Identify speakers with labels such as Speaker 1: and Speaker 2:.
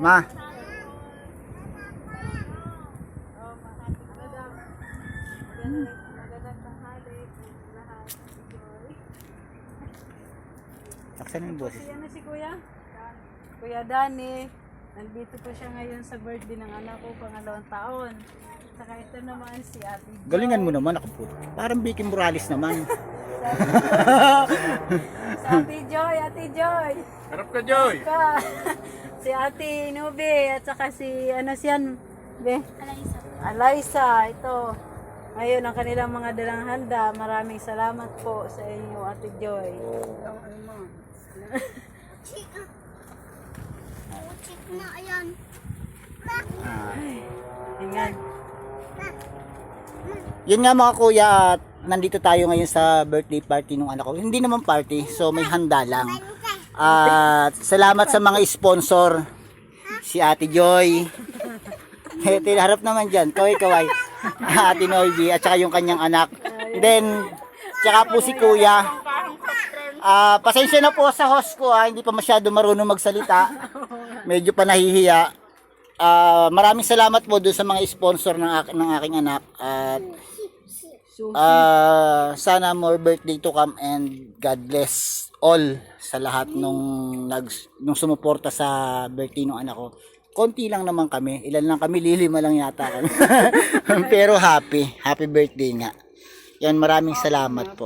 Speaker 1: Ma. Saksan yung boses.
Speaker 2: Ano si Kuya? Kuya Danny. Nandito po siya ngayon sa birthday ng anak ko, pangalawang taon. Saka ito naman si Ate Joy.
Speaker 1: Galingan mo naman, ako po. Parang Vicky Morales naman.
Speaker 2: Si Ate Joy, Ate Joy.
Speaker 3: Harap ka, Joy!
Speaker 2: Si Ate Nube at saka si ano siyan, be? Alaysa, ito. Ngayon ang kanilang mga dalang handa. Maraming salamat po sa inyo, Ate Joy.
Speaker 4: Chika. Oh, chika na, ayan.
Speaker 2: Ingat.
Speaker 1: Yun nga mga kuya, at nandito tayo ngayon sa birthday party ng anak ko. Hindi naman party, so may handa lang. At salamat sa mga sponsor. Si Ate Joy. Harap naman dyan. Kaway. Ate Noybi at saka yung kanyang anak. Then, tsaka po si kuya. Pasensya na po sa host ko, hindi pa masyado marunong magsalita. Medyo pa nahihiya. Maraming salamat po doon sa mga sponsor ng aking anak. At sana more birthday to come and God bless all sa lahat nung sumuporta sa birthday ng anak ko. Konti lang naman kami. Ilan lang kami? 5 lang yata kami. Pero happy birthday nga. Yan, maraming salamat po.